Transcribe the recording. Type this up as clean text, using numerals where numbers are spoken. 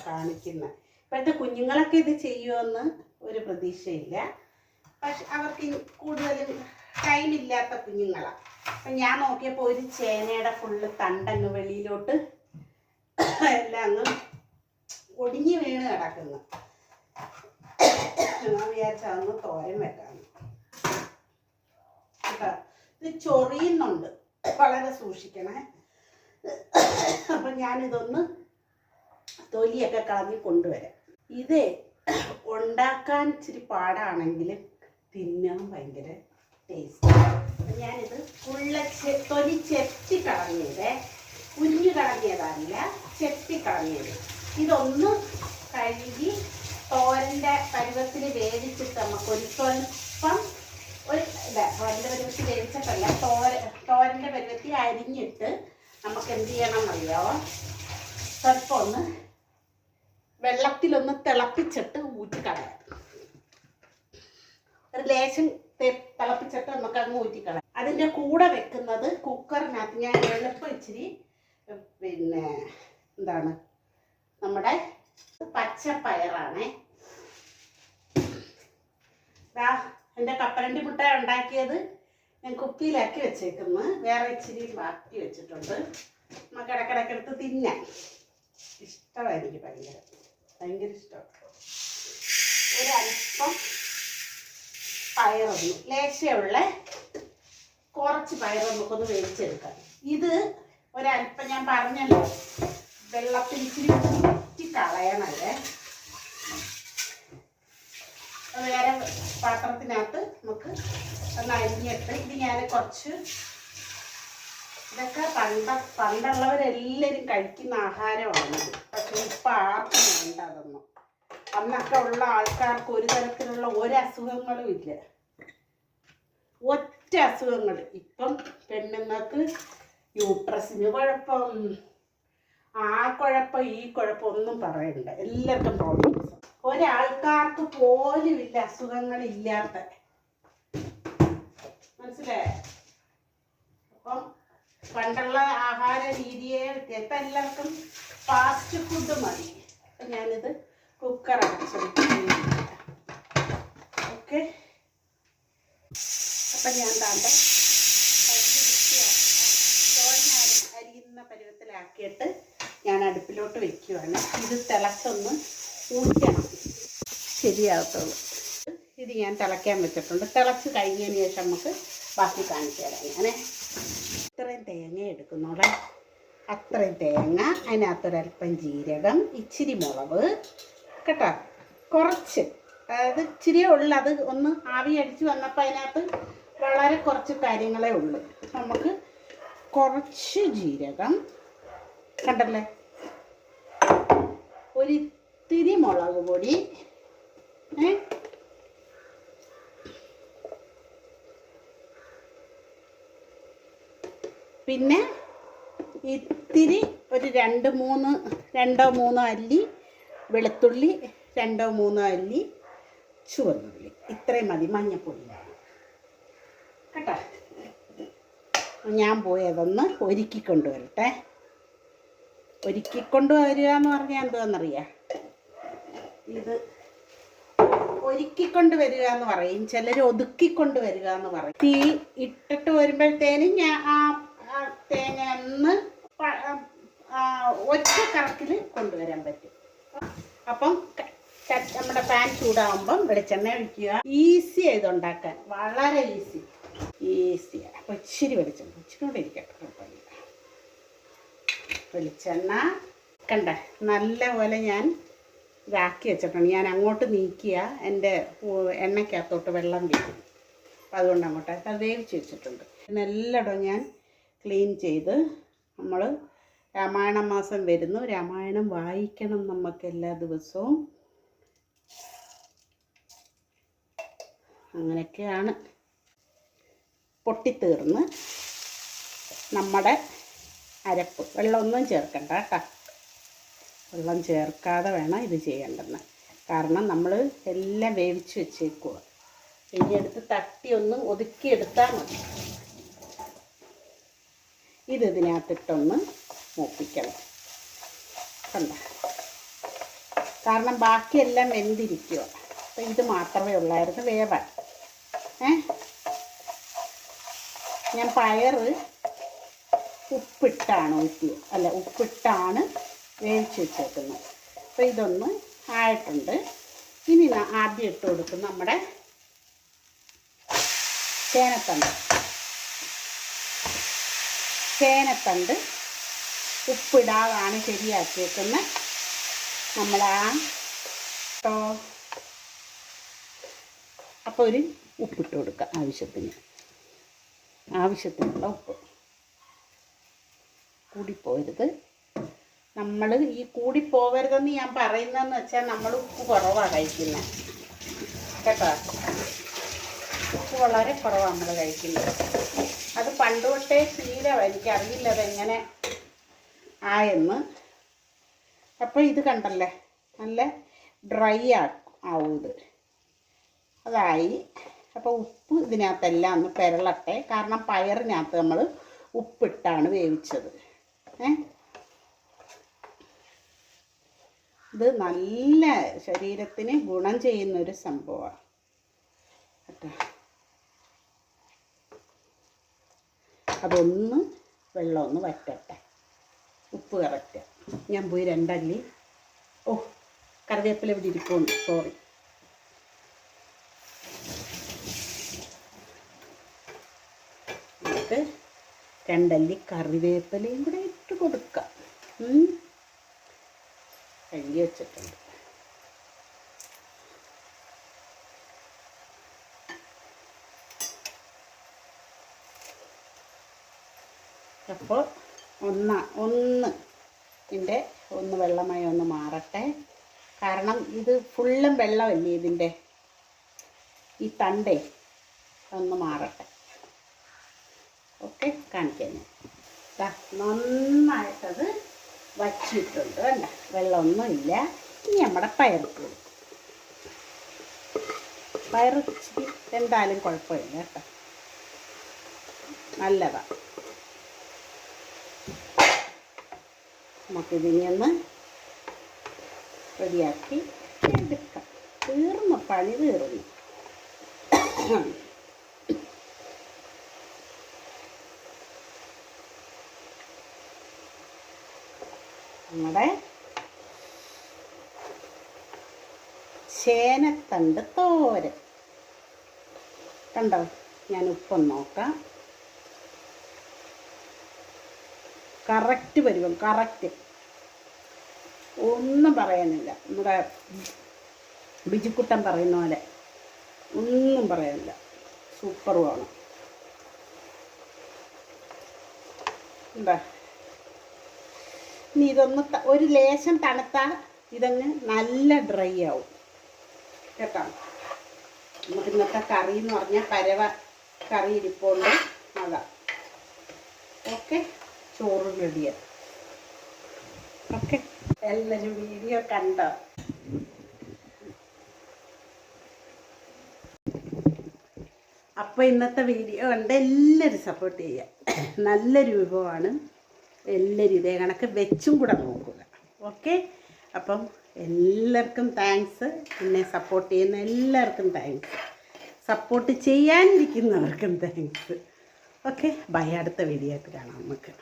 കാണിക്കുന്നത്. ഇപ്പോഴത്തെ കുഞ്ഞുങ്ങളൊക്കെ ഇത് ചെയ്യുമെന്ന് ഒരു പ്രതീക്ഷയില്ല. പക്ഷെ അവർക്ക് കൂടുതലും ടൈമില്ലാത്ത കുഞ്ഞുങ്ങളാണ്. അപ്പം ഞാൻ നോക്കിയപ്പോൾ ഒരു ചേനയുടെ ഫുള്ള് തണ്ടങ്ങ് വെളിയിലോട്ട് എല്ലാം അങ്ങ് ഒടിഞ്ഞ് വീണ് കിടക്കുന്നു. ഞാൻ വിചാരിച്ചതൊന്ന് തോരൻ വെക്കാമെന്ന് കേട്ടോ. ഇത് ചൊറിയുന്നുണ്ട്, വളരെ സൂക്ഷിക്കണേ. അപ്പം ഞാനിതൊന്ന് തൊലിയൊക്കെ കളഞ്ഞ് കൊണ്ടുവരാം. ഇതേ ഉണ്ടാക്കാൻ ഇച്ചിരി പാടാണെങ്കിലും തിന്നാൻ ഭയങ്കര ടേസ്റ്റ്. ഞാനിത് തൊലി ചെത്തി കളഞ്ഞത്, കുഞ്ഞു കളഞ്ഞതല്ല, ചെത്തി കളഞ്ഞത്. ഇതൊന്ന് കഴുകി തോരൻ്റെ പരുവത്തിൽ വേവിച്ചിട്ട് നമുക്കൊരു സ്വല്പം തോരൻ്റെ പരുവത്തിൽ വേവിച്ചിട്ടല്ല, തോരൻ്റെ പരുവത്തിൽ അരിഞ്ഞിട്ട് നമുക്ക് എന്ത് ചെയ്യണമെന്നറിയോ, സ്വല്പം ഒന്ന് വെള്ളത്തിലൊന്ന് തിളപ്പിച്ചിട്ട് ഊറ്റിക്കളയാം. ഒരു ലേശം തിളപ്പിച്ചിട്ട് നമുക്ക് അങ്ങ് ഊറ്റിക്കളയാം. അതിൻ്റെ കൂടെ വെക്കുന്നത് കുക്കറിനകത്ത് ഞാൻ എളുപ്പം ഇച്ചിരി എന്താണ് നമ്മുടെ പച്ചപ്പയറാണേ. എൻ്റെ കപ്പലണ്ടി മുട്ട ഉണ്ടാക്കിയത് ഞാൻ കുപ്പിയിലാക്കി വെച്ചേക്കുന്നു. വേറെ ഇച്ചിരി ബാക്കി വെച്ചിട്ടുണ്ട്. നമുക്ക് ഇടയ്ക്കിടയ്ക്കെടുത്ത് തിന്നാൻ ഇഷ്ടമായിരിക്കും. ഭയങ്കര ഇഷ്ടമാണ്. ഒരല്പം പയറൊന്നും ലേശമുള്ള കുറച്ച് പയർ നമുക്കൊന്ന് വേവിച്ചെടുക്കാം. ഇത് ഒരല്പം ഞാൻ പറഞ്ഞല്ലോ, വെള്ളത്തിൽ ഇച്ചിരി ഊറ്റി കളയണല്ലേ. വേറെ പാത്രത്തിനകത്ത് നമുക്ക് ഒന്ന് അരിഞ്ഞിട്ട്, ഇത് ഞാൻ കുറച്ച്, ഇതൊക്കെ പണ്ടുള്ളവരെല്ലാവരും കഴിക്കുന്ന ആഹാരമാണ്. പക്ഷെ ഇപ്പം ആർക്കും വേണ്ട അതൊന്നും. അന്നൊക്കെ ഉള്ള ആൾക്കാർക്ക് ഒരു തരത്തിലുള്ള ഒരസുഖങ്ങളും ഇല്ല, ഒറ്റ അസുഖങ്ങൾ. ഇപ്പം പെണ്ണുങ്ങൾക്ക് യൂട്രസിന് കുഴപ്പം, ആ കുഴപ്പം ഈ കുഴപ്പം ഒന്നും പറയണ്ട, എല്ലാവർക്കും പ്രോബ്ലംസ്. ഒരാൾക്കാർക്ക് പോലും ഇല്ല അസുഖങ്ങളില്ലാത്ത, മനസ്സിലായേ? അപ്പം പണ്ടുള്ള ആഹാര രീതിയെ ഇപ്പം എല്ലാവർക്കും ഫാസ്റ്റ് ഫുഡ് മതി. അപ്പം ഞാനിത് കുക്കർ അടച്ചെടുത്ത് ഓക്കെ. അപ്പം ഞാൻ താണ്ട അരിയുന്ന പരുവത്തിലാക്കിയിട്ട് ഞാൻ അടുപ്പിലോട്ട് വെക്കുകയാണ്. ഇത് തിളച്ചൊന്ന് ഊറ്റണം, ശരിയാകത്തുള്ളൂ. ഇത് ഞാൻ തിളയ്ക്കാൻ വെച്ചിട്ടുണ്ട്. തിളച്ച് കഴിഞ്ഞതിന് ശേഷം നമുക്ക് ബാക്കി കാണിച്ചു തരാം. ഞാൻ ഇത്രയും തേങ്ങ എടുക്കുന്നോളെ, അത്രയും തേങ്ങ, അതിനകത്തൊരൽപ്പം ജീരകം, ഇച്ചിരി മുളക് കേട്ടോ, കുറച്ച്, അതായത് ഇച്ചിരിയേ ഉള്ളു. അത് ഒന്ന് ആവി അടിച്ച് വന്നപ്പോൾ അതിനകത്ത് വളരെ കുറച്ച് കാര്യങ്ങളേ ഉള്ളൂ. നമുക്ക് കുറച്ച് ജീരകം കണ്ടല്ലേ, ഒരിത്തിരി മുളക് പൊടി, പിന്നെ ഇത്തിരി ഒരു രണ്ടോ മൂന്നോ അല്ലി വെളുത്തുള്ളി, 2-3 അല്ലി ചുവന്നുള്ളി, ഇത്രയും മതി. മഞ്ഞപ്പൊടി കേട്ടോ. ഞാൻ പോയി അതൊന്ന് ഒരുക്കിക്കൊണ്ട് വരട്ടെ. ഒരുക്കിക്കൊണ്ട് വരിക എന്ന് പറഞ്ഞാൽ എന്താണെന്നറിയാം, ഇത് ഒരുക്കിക്കൊണ്ട് വരിക എന്ന് പറയും, ചിലർ ഒതുക്കിക്കൊണ്ട് വരിക എന്ന് പറയും. തീ ഇട്ടിട്ട് വരുമ്പോഴത്തേനും ഞാൻ ആ തേങ്ങ ഒന്ന് ഒറ്റ കറക്കിൽ കൊണ്ടുവരാൻ പറ്റും. അപ്പം നമ്മുടെ പാൻ ചൂടാകുമ്പം വെളിച്ചെണ്ണ ഒഴിക്കുക. ഈസിയാണ് ഇതുണ്ടാക്കാൻ, വളരെ ഈസിയാണ്. അപ്പോൾ ഇച്ചിരി വെളിച്ചെണ്ണ, ഇച്ചിരി കൂടെ ഇരിക്കട്ടെ, കുഴപ്പമില്ല. വെളിച്ചെണ്ണ കണ്ട നല്ല പോലെ ഞാൻ ഇതാക്കി വെച്ചിട്ടുണ്ട്. ഞാൻ അങ്ങോട്ട് നീക്കിയ എൻ്റെ എണ്ണയ്ക്കകത്തോട്ട് വെള്ളം വീഴും. അപ്പം അതുകൊണ്ട് അങ്ങോട്ട് അത് വേവിച്ച് വെച്ചിട്ടുണ്ട്. എന്നെല്ലായിടവും ഞാൻ ക്ലീൻ ചെയ്ത്, നമ്മൾ രാമായണ മാസം വരുന്നു, രാമായണം വായിക്കണം നമുക്ക് എല്ലാ ദിവസവും. അങ്ങനെയൊക്കെയാണ്. പൊട്ടിത്തീർന്ന് നമ്മുടെ അരപ്പ്, വെള്ളമൊന്നും ചേർക്കണ്ട കേട്ടോ, വെള്ളം ചേർക്കാതെ വേണം ഇത് ചെയ്യേണ്ടതെന്ന്. കാരണം നമ്മൾ എല്ലാം വേവിച്ച് വെച്ചേക്കുക. ഇനി എടുത്ത് തട്ടി ഒന്ന് ഒതുക്കിയെടുത്താൽ മതി. ഇതിനകത്തിട്ടൊന്ന് മൂപ്പിക്കണം. കണ്ട കാരണം ബാക്കിയെല്ലാം വെന്തിരിക്കുക. അപ്പോൾ ഇത് മാത്രമേ ഉള്ളായിരുന്നു വേവാൻ. ഞാൻ പയർ ഉപ്പിട്ടാണ് ഉപ്പിട്ടാണ് വേവിച്ച് വെച്ചേക്കുന്നത്. അപ്പോൾ ഇതൊന്ന് ആയിട്ടുണ്ട്. ഇനി ആദ്യം ഇട്ട് കൊടുക്കും നമ്മുടെ ചേനത്തണ്ട് ഉപ്പിടാതാണ് ശരിയാക്കിയേക്കുന്നത്. അപ്പോൾ ഒരു ഉപ്പിട്ട് കൊടുക്കുക, ആവശ്യത്തിനുള്ള ഉപ്പ്. കൂടിപ്പോരുത്. നമ്മൾ ഈ കൂടിപ്പോവരുതെന്ന് ഞാൻ പറയുന്നതെന്ന് വെച്ചാൽ നമ്മൾ ഉപ്പ് കുറവാണ് കഴിക്കുന്നത് കേട്ടോ. ഉപ്പ് വളരെ കുറവാണ് നമ്മൾ കഴിക്കുന്നത്. അത് പണ്ട് തൊട്ടേ ശീലമാണ്, എനിക്കറിയില്ല അതെങ്ങനെ ആയെന്ന്. അപ്പോൾ ഇത് കണ്ടല്ലേ, നല്ല ഡ്രൈ ആവും ഇത്. അതായി. അപ്പോൾ ഉപ്പ് ഇതിനകത്തെല്ലാം ഒന്ന് പെരളട്ടെ. കാരണം പയറിനകത്ത് നമ്മൾ ഉപ്പിട്ടാണ് വേവിച്ചത്. ഇത് നല്ല ശരീരത്തിന് ഗുണം ചെയ്യുന്നൊരു സംഭവമാണ് കേട്ടോ. അതൊന്ന് വെള്ളമൊന്ന് വറ്റട്ടെ, ഉപ്പ് കറക്റ്റ്. ഞാൻ പോയി 2 അല്ലി കറിവേപ്പില ഇവിടെ ഇരിപ്പുണ്ട്, സോറി. നമുക്ക് 2 അല്ലി കറിവേപ്പിലയും കൂടെ ഇട്ട് കൊടുക്കാം. കഴുകി വെച്ചിട്ടുണ്ട്. അപ്പോൾ ഒന്ന് വെള്ളമായി ഒന്ന് മാറട്ടെ. കാരണം ഇത് ഫുള്ളും വെള്ളമല്ലേ ഇതിൻ്റെ, ഈ തണ്ടേ ഒന്ന് മാറട്ടെ. ഓക്കെ, കാണിക്കാൻ നന്നായിട്ടത് വച്ചിട്ടുണ്ട്. വേണ്ട, വെള്ളമൊന്നുമില്ല. ഇനി നമ്മുടെ പയറിട്ട് കൊടുക്കും. പയർ ഇച്ചിരി എന്തായാലും കുഴപ്പമില്ല കേട്ടോ, നല്ലതാണ്. നമുക്കിതിനെ ഒന്ന് റെഡിയാക്കി എടുക്കാം. പണി തീർന്നു. നമ്മുടെ ചേനത്തണ്ട് തോരൻ കണ്ടോ. ഞാൻ ഉപ്പൊന്ന് നോക്കാം. കറക്റ്റ് പരുവം, കറക്റ്റ്, ഒന്നും പറയാനില്ല. നമ്മുടെ ബിജുക്കുട്ടൻ പറയുന്ന പോലെ ഒന്നും പറയാനില്ല, സൂപ്പറുമാണ്. എന്താ ഇനി ഇതൊന്ന് ഒരു ലേശം തണുത്താൽ ഇതങ്ങ് നല്ല ഡ്രൈ ആവും കേട്ടോ. നമുക്ക് ഇന്നത്തെ കറി എന്ന് പറഞ്ഞാൽ പരവ കറി ഇരിപ്പുണ്ട്, അതാ. ഓക്കെ, ചോറ് റെഡിയാണ്. ഓക്കെ, എല്ലാവരും വീഡിയോ കണ്ടോ? അപ്പോൾ ഇന്നത്തെ വീഡിയോ കണ്ട് എല്ലാവരും സപ്പോർട്ട് ചെയ്യുക. നല്ലൊരു വിഭവമാണ്. എല്ലാവരും ഇതേ കണക്ക് വെച്ചും കൂടെ നോക്കുക. ഓക്കെ, അപ്പം എല്ലാവർക്കും താങ്ക്സ്. എന്നെ സപ്പോർട്ട് ചെയ്യുന്ന എല്ലാവർക്കും താങ്ക്സ്. സപ്പോർട്ട് ചെയ്യാനിരിക്കുന്നവർക്കും താങ്ക്സ്. Okay, bye. അടുത്ത വീഡിയോ ആയിട്ട് കാണാം നമുക്ക്.